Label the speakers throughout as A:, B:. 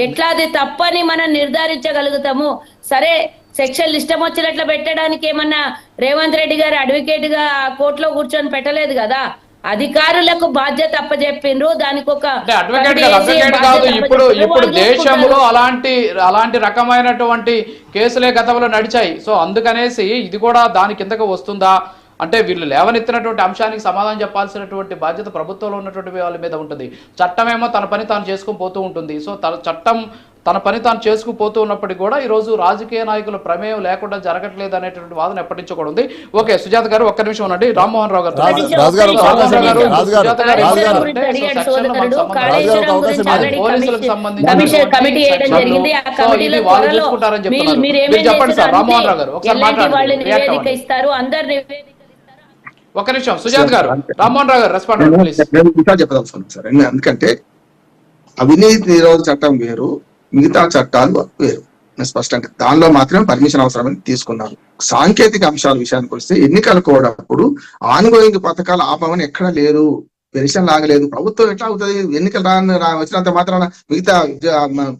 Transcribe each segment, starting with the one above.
A: ఎట్లా అది తప్పని మనం నిర్ధారించగలుగుతాము? సరే, సెక్షన్లు ఇష్టం వచ్చినట్లు పెట్టడానికి ఏమన్నా రేవంత్ రెడ్డి గారు అడ్వకేట్ గా కోర్టులో కూర్చొని పెట్టలేదు కదా. అధికారులకు బాధ్యత అప్పచెప్పిండ్రు, దానికి ఒక
B: అడ్వకేట్ కాదు. ఇప్పుడు దేశంలో అలాంటి రకమైనటువంటి కేసులే గతంలో నడిచాయి. సో అందుకనేసి ఇది కూడా దాని కిందకు వస్తుందా అంటే వీళ్ళు లేవనెత్తినటువంటి అంశానికి సమాధానం చెప్పాల్సినటువంటి బాధ్యత ప్రభుత్వంలో ఉన్నటువంటి వాళ్ళ మీద ఉంటుంది. చట్టమేమో తన పని తాను చేసుకుని పోతూ ఉంటుంది. సో చట్టం తన పని తాను చేసుకుపోతూ ఉన్నప్పటికీ కూడా ఈరోజు రాజకీయ నాయకుల ప్రమేయం లేకుండా జరగట్లేదు అనేటువంటి వాదన ఎప్పటి నుంచో కూడా ఉంది. ఓకే, సుజాత గారు ఒక్క నిమిషం ఉండండి. రామ్మోహన్ రావు గారు పోలీసులకు సంబంధించి చూసుకుంటారని చెప్తున్నారు. చెప్పండి సార్, రామ్మోహన్ రావు గారు ఒకసారి మాట్లాడండి. ఒక్క నిమిషం సుజాత్ గారు, రామ్మోహన్ రావు గారు రెస్పాండ్ ప్లీజ్.
C: చెప్పదలుచుకున్నాను సార్. ఎందుకంటే అవినీతి నిరోధ చట్టం వేరు, మిగతా చట్టాలు వేరు. స్పష్టంగా దానిలో మాత్రమే పర్మిషన్ అవసరమని తీసుకున్నారు. సాంకేతిక అంశాల విషయానికి వస్తే ఎన్నికల కోడ్ అప్పుడు ఆన్గోయింగ్ పథకాలు ఆపమని ఎక్కడ లేదు, పెన్షన్ లాగలేదు. ప్రభుత్వం ఎట్లా అవుతుంది? ఎన్నికలు వచ్చినంత మాత్రాన మిగతా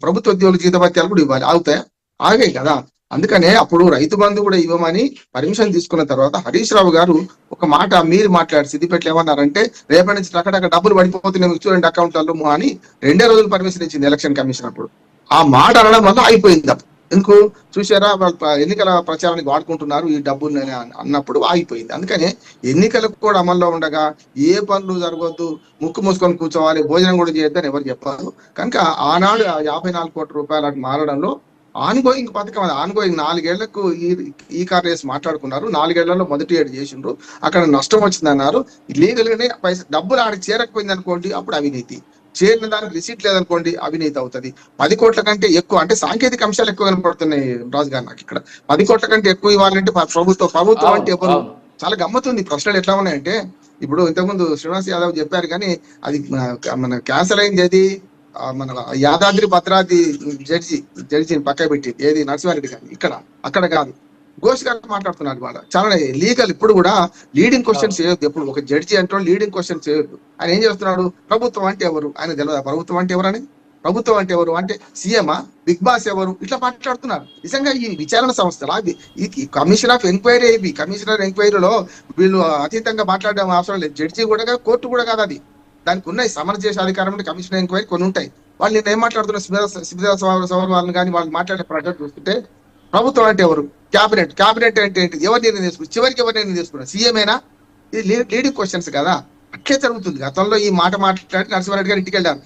C: ప్రభుత్వ ఉద్యోగుల జీతభత్యాలు కూడా ఇవ్వాలి, ఆగుతాయా? ఆగాయి కదా. అందుకనే అప్పుడు రైతు బంధు కూడా ఇవ్వమని పర్మిషన్ తీసుకున్న తర్వాత హరీష్ రావు గారు ఒక మాట మీరు మాట్లాడి సిద్దిపేటలో ఏమన్నారంటే, రేపటి నుంచి అక్కడ డబ్బులు పడిపోతున్నాయి చూడండి అకౌంట్లలో అని 2 రోజులు పర్మిషన్ ఇచ్చింది ఎలక్షన్ కమిషన్. అప్పుడు ఆ మాట అనడం వల్ల అయిపోయింది. ఎందుకు చూసారా, ఎన్నికల ప్రచారానికి వాడుకుంటున్నారు ఈ డబ్బులు అన్నప్పుడు ఆగిపోయింది. అందుకనే ఎన్నికలకు కూడా అమల్లో ఉండగా ఏ పనులు జరగవద్దు, ముక్కు మూసుకొని కూర్చోవాలి, భోజనం కూడా చేయొద్దని ఎవరు చెప్పారు. కనుక ఆనాడు 54 కోట్ల రూపాయలు అటు మారడంలో ఆన్గోయింగ్ పథకం, అది ఆన్గోయింగ్ 4 ఏళ్లకు ఈ కార్ రేస్ మాట్లాడుకున్నారు. 4 ఏళ్లలో మొదటి ఏడు చేసిండ్రు, అక్కడ నష్టం వచ్చిందన్నారు. లీగల్ గానే డబ్బులు ఆడికి చేరకపోయింది అనుకోండి, అప్పుడు అవినీతి. చేరిన దానికి రిసీట్ లేదనుకోండి, అవినీతి అవుతుంది. 10 కోట్ల కంటే ఎక్కువ అంటే సాంకేతిక అంశాలు ఎక్కువ కనపడుతున్నాయి రాజు గారు. నాకు ఇక్కడ 10 కోట్ల కంటే ఎక్కువ ఇవ్వాలంటే ప్రభుత్వం అంటే ఎవరు? చాలా గమ్మతుంది. ప్రశ్నలు ఎట్లా ఉన్నాయంటే, ఇప్పుడు ఇంతకుముందు శ్రీనివాస్ యాదవ్ చెప్పారు కానీ అది మన క్యాన్సల్ అయింది. అది మన యాదాద్రి భద్రాద్రి జడ్జిని పక్క పెట్టి ఏది నరసింహారెడ్డి గారు అక్కడ కాదు, ఘోష్ గారు మాట్లాడుతున్నారు. వాళ్ళ చాలా లీగల్. ఇప్పుడు కూడా లీడింగ్ క్వశ్చన్స్ చేయొద్దు. ఎప్పుడు ఒక జడ్జి అంటే లీడింగ్ క్వశ్చన్ చేయొద్దు. ఆయన ఏం చేస్తున్నాడు? ప్రభుత్వం అంటే ఎవరు ఆయన తెలియదా? ప్రభుత్వం అంటే ఎవరు అని, ప్రభుత్వం అంటే ఎవరు అంటే సీఎమా, బిగ్ బాస్ ఎవరు, ఇట్లా మాట్లాడుతున్నారు. నిజంగా ఈ విచారణ సంస్థల ఈ కమిషన్ ఆఫ్ ఎంక్వైరీ, కమిషనర్ ఎంక్వైరీలో వీళ్ళు అతీతంగా మాట్లాడడం అవసరం లేదు. జడ్జి కూడా కోర్టు కూడా కాదు అది. దానికి ఉన్నాయి సమర్ చేసే అధికారం, కమిషన్ ఎంక్వైరీ కొన్ని ఉంటాయి. వాళ్ళు నేను ఏం మాట్లాడుతున్నా సిబిఐ వాళ్ళని కానీ వాళ్ళు మాట్లాడే ప్రజలు చూస్తుంటే ప్రభుత్వం అంటే ఎవరు, క్యాబినెట్ అంటే ఏంటి, ఎవరు నిర్ణయం తీసుకున్నారు, చివరికి ఎవరు నిర్ణయం తీసుకున్నారు, సీఎమేనా? ఇది లీడింగ్ క్వశ్చన్స్ కదా. అట్లే జరుగుతుంది. గతంలో ఈ మాట మాట్లాడి నరసింహారెడ్డి గారు ఇంటికి వెళ్ళారు.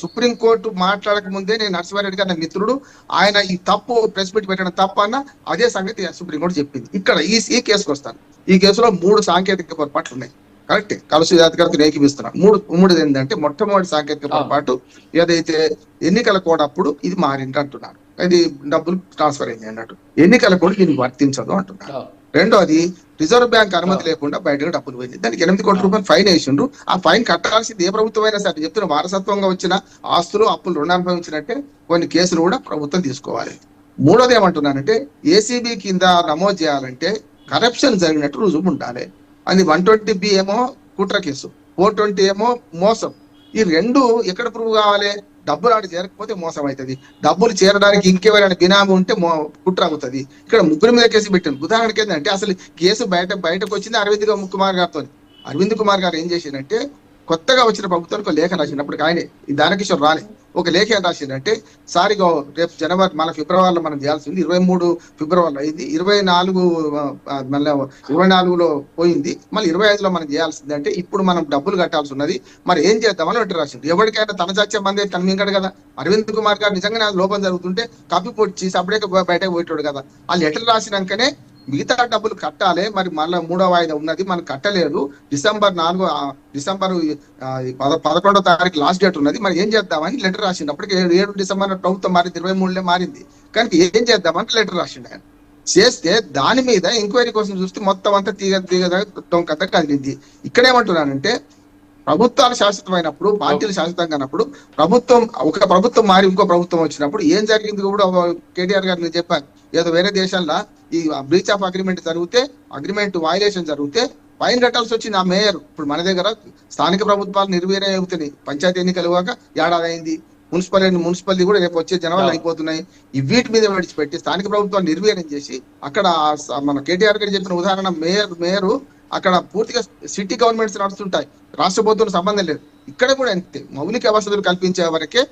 C: సుప్రీంకోర్టు మాట్లాడక ముందే నేను నరసింహారెడ్డి గారి మిత్రుడు, ఆయన ఈ తప్పు ప్రెస్ మీట్ పెట్టడం తప్పు అన్న అదే సంగతి సుప్రీంకోర్టు చెప్పింది. ఇక్కడ ఈ కేసుకు వస్తాను. ఈ కేసులో 3 సాంకేతిక పొరపాట్లు ఉన్నాయి. కరెక్టే, కలుసు జాతి గారితో ఏకీపిస్తున్నా. మూడు ఏంటంటే, మొట్టమొదటి సాంకేతిక పొరపాటు ఏదైతే ఎన్నికల కోడ్ అప్పుడు ఇది మారింది అంటున్నారు, ఇది డబ్బులు ట్రాన్స్ఫర్ అయింది అన్నట్టు. ఎన్నికల కోడ్ దీనికి వర్తించదు అంటున్నారు. రెండోది, రిజర్వ్ బ్యాంక్ అనుమతి లేకుండా బయటకు డబ్బులు పోయింది. దానికి 8 కోట్ల రూపాయలు ఫైన్ వేసిండ్రు. ఆ ఫైన్ కట్టాల్సింది ఏ ప్రభుత్వం అయినా సరే. చెప్తున్న వారసత్వంగా వచ్చిన ఆస్తులు అప్పులు రుణ అనుభవించినట్టే కొన్ని కేసులు కూడా ప్రభుత్వం తీసుకోవాలి. మూడోది ఏమంటున్నానంటే, ఏసీబీ కింద నమోదు చేయాలంటే కరప్షన్ జరిగినట్టు రుజువు ఉండాలి. అది 120B ఏమో కుట్ర కేసు, 420 ఏమో మోసం. ఈ 2 ఎక్కడ ప్రూవ్ కావాలి? డబ్బులు ఆడి చేరకపోతే మోసం అవుతుంది. డబ్బులు చేరడానికి ఇంకెవరైనా బినామీ ఉంటే కుట్ర అవుతుంది. ఇక్కడ 3 మీద కేసు పెట్టింది. ఉదాహరణకి ఏంటంటే, అసలు కేసు బయటకు వచ్చింది అరవింద్ కుమార్ గారితో. అరవింద్ కుమార్ గారు ఏం చేసిందంటే, కొత్తగా వచ్చిన ప్రభుత్వానికి లేఖ రాసినప్పుడు ఆయనే ఈ దానకిషోర్ రాలే ఒక లేఖ ఏం రాసిందంటే, సారిగా రేపు జనవరి మన ఫిబ్రవరిలో మనం చేయాల్సింది 23 ఫిబ్రవరిలో అయింది, 24లో పోయింది, మళ్ళీ 25లో మనం చేయాల్సింది. అంటే ఇప్పుడు మనం డబ్బులు కట్టాల్సి ఉన్నది, మరి ఏం చేద్దామని లెటర్ రాసింది. ఎవరికైనా తన చచ్చే మంది కనిపించాడు కదా. అరవింద్ కుమార్ గారు నిజంగా లోపం జరుగుతుంటే కప్పి పొడిచి సపరేట్ బయటకు పోయేటోడు కదా. ఆ లెటర్ రాసినాకనే మిగతా డబ్బులు కట్టాలి. మరి మళ్ళీ 3వ వాయిదా ఉన్నది, మనం కట్టలేదు. డిసెంబర్ 11వ తారీఖు లాస్ట్ డేట్ ఉన్నది, మరి ఏం చేద్దామని లెటర్ రాసిండు. అప్పటికి 7 డిసెంబర్ ప్రభుత్వం మారింది, 23లో మారింది. కానీ ఏం చేద్దామని లెటర్ రాసిండు. ఆయన చేస్తే దాని మీద ఎంక్వైరీ కోసం చూస్తే మొత్తం అంతా తీగ కదిలింది. ఇక్కడేమంటున్నానంటే, ప్రభుత్వాలు శాశ్వతమైనప్పుడు, పార్టీలు శాశ్వతంగా అన్నప్పుడు, ఒక ప్రభుత్వం మారి ఇంకో ప్రభుత్వం వచ్చినప్పుడు ఏం జరిగింది కూడా కేటీఆర్ గారు నేను చెప్పాను. ఏదో వేరే దేశాల్లో ఈ బ్రీచ్ ఆఫ్ అగ్రిమెంట్ జరిగితే, అగ్రిమెంట్ వయలేషన్ జరిగితే ఫైన్ కట్టాల్సి వచ్చింది ఆ మేయర్. ఇప్పుడు మన దగ్గర స్థానిక ప్రభుత్వాలు నిర్వీర్యం అవుతున్నాయి. పంచాయతీ ఎన్నికలు కాక ఏడాది అయింది. మున్సిపాలిటీ కూడా రేపు వచ్చే జనవరి అయిపోతున్నాయి. ఈ వీటి మీద విడిచిపెట్టి స్థానిక ప్రభుత్వాన్ని నిర్వీర్యం చేసి అక్కడ మన కేటీఆర్ గారు చెప్పిన ఉదాహరణ మేయర్ అక్కడ పూర్తిగా సిటీ గవర్నమెంట్స్ నడుస్తుంటాయి, రాష్ట్ర ప్రభుత్వం సంబంధం లేదు. ఇక్కడ కూడా అంతే, మౌలిక వసతులు కల్పించే వరకే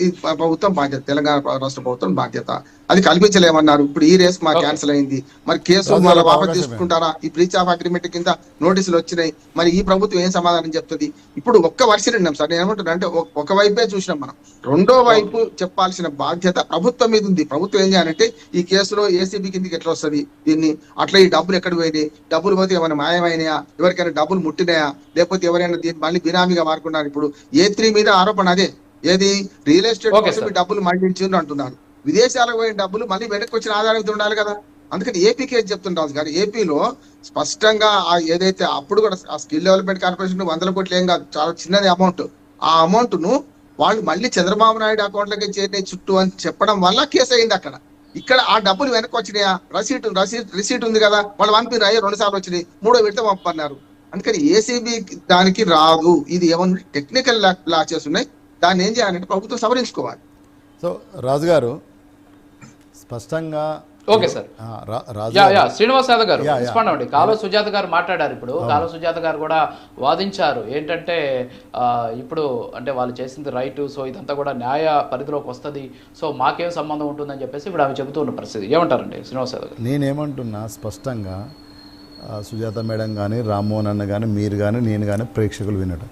C: ఈ ప్రభుత్వం బాధ్యత, తెలంగాణ రాష్ట్ర ప్రభుత్వం బాధ్యత. అది కల్పించలేమన్నారు. ఇప్పుడు ఈ రేస్ మా క్యాన్సిల్ అయింది, మరి కేసు మళ్ళీ వాపసు తీసుకుంటారా? ఈ బ్రీచ్ ఆఫ్ అగ్రిమెంట్ కింద నోటీసులు వచ్చినాయి, మరి ఈ ప్రభుత్వం ఏం సమాధానం చెప్తుంది? ఇప్పుడు ఒక్క వర్షం విన్నాం సార్, నేను ఏమంటున్నా అంటే ఒక వైపే చూసినాం మనం, రెండో వైపు చెప్పాల్సిన బాధ్యత ప్రభుత్వం మీద ఉంది. ప్రభుత్వం ఏం చేయాలంటే ఈ కేసులో ఏసీబీ కిందకి ఎట్లా వస్తుంది దీన్ని, అట్లా ఈ డబ్బులు ఎక్కడ పోయినాయి, డబ్బులు పోతే ఏమైనా మాయమైనాయా, ఎవరికైనా డబ్బులు ముట్టినాయా, లేకపోతే ఎవరైనా దీన్ని మళ్ళీ బినామీగా వాడుకున్నారు. ఇప్పుడు A3 మీద ఆరోపణ అదే, ఏది రియల్ ఎస్టేట్ కోసం డబ్బులు మళ్లించిండ్రు అంటున్నారు. విదేశాలకు పోయిన డబ్బులు మళ్ళీ వెనక్కి వచ్చిన ఆధారం ఉండాలి కదా. అందుకని ఏపీ కేసు చెప్తుండ్రు రాజు గారు, ఏపీలో స్పష్టంగా ఏదైతే అప్పుడు కూడా ఆ స్కిల్ డెవలప్మెంట్ కార్పొరేషన్ 100 కోట్లు ఏం కాదు, చాలా చిన్నది అమౌంట్. ఆ అమౌంట్ ను వాళ్ళు మళ్ళీ చంద్రబాబు నాయుడు అకౌంట్లకి చేరినాయి చుట్టూ అని చెప్పడం వల్ల కేసు అయింది అక్కడ. ఇక్కడ ఆ డబ్బులు వెనక్కి వచ్చినాయా, రిసీట్ ఉంది కదా, వాళ్ళు పంపిరు, 2 సార్లు వచ్చినాయి, 3వ విడత పంపన్నారు. అందుకని ఏసీబీ దానికి రాదు. ఇది ఏమన్నా టెక్నికల్ లాచెస్ ఉన్నాయి, దాన్ని ఏం చేయాలంటే ప్రభుత్వం సవరించుకోవాలి.
D: సో రాజు గారు స్పష్టంగా
B: ఓకే సార్, శ్రీనివాస్ యాదవ్ గారు రెస్పాండ్ అవ్వండి. కాలువ సుజాత గారు మాట్లాడారు. ఇప్పుడు కాలువ సుజాత గారు కూడా వాదించారు ఏంటంటే ఇప్పుడు అంటే వాళ్ళు చేసింది రైట్, సో ఇదంతా కూడా న్యాయ పరిధిలోకి వస్తుంది, సో మాకేం సంబంధం ఉంటుందని చెప్పేసి ఇప్పుడు ఆమె చెబుతూ ఉన్న పరిస్థితి. ఏమంటారండి శ్రీనివాస్ యాదవ్ గారు?
D: నేనేమంటున్నా, స్పష్టంగా సుజాత మేడం కానీ, రామ్మోహన్ అన్న కానీ, మీరు కానీ, నేను కానీ ప్రేక్షకులు వినడం,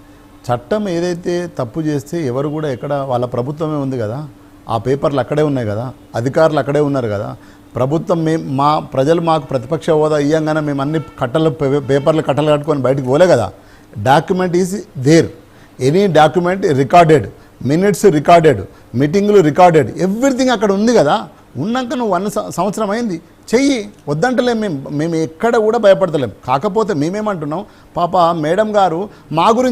D: చట్టం ఏదైతే తప్పు చేస్తే ఎవరు కూడా ఎక్కడ, వాళ్ళ ప్రభుత్వమే ఉంది కదా, ఆ పేపర్లు అక్కడే ఉన్నాయి కదా, అధికారులు అక్కడే ఉన్నారు కదా. ప్రభుత్వం మా ప్రజలు మాకు ప్రతిపక్ష హోదా ఇయ్యంగానే మేము అన్ని పేపర్లు కట్టుకొని బయటకు పోలే కదా. Document is there, any document recorded, minutes recorded, మీటింగులు రికార్డెడ్, ఎవ్రీథింగ్ అక్కడ ఉంది కదా. ఉన్నాక నువ్వు 1 సంవత్సరం అయింది, చెయ్యి, వద్దంటలేం. మేము ఎక్కడ కూడా భయపడతలేం. కాకపోతే మేమేమంటున్నాం, పాప మేడం గారు మా గురించి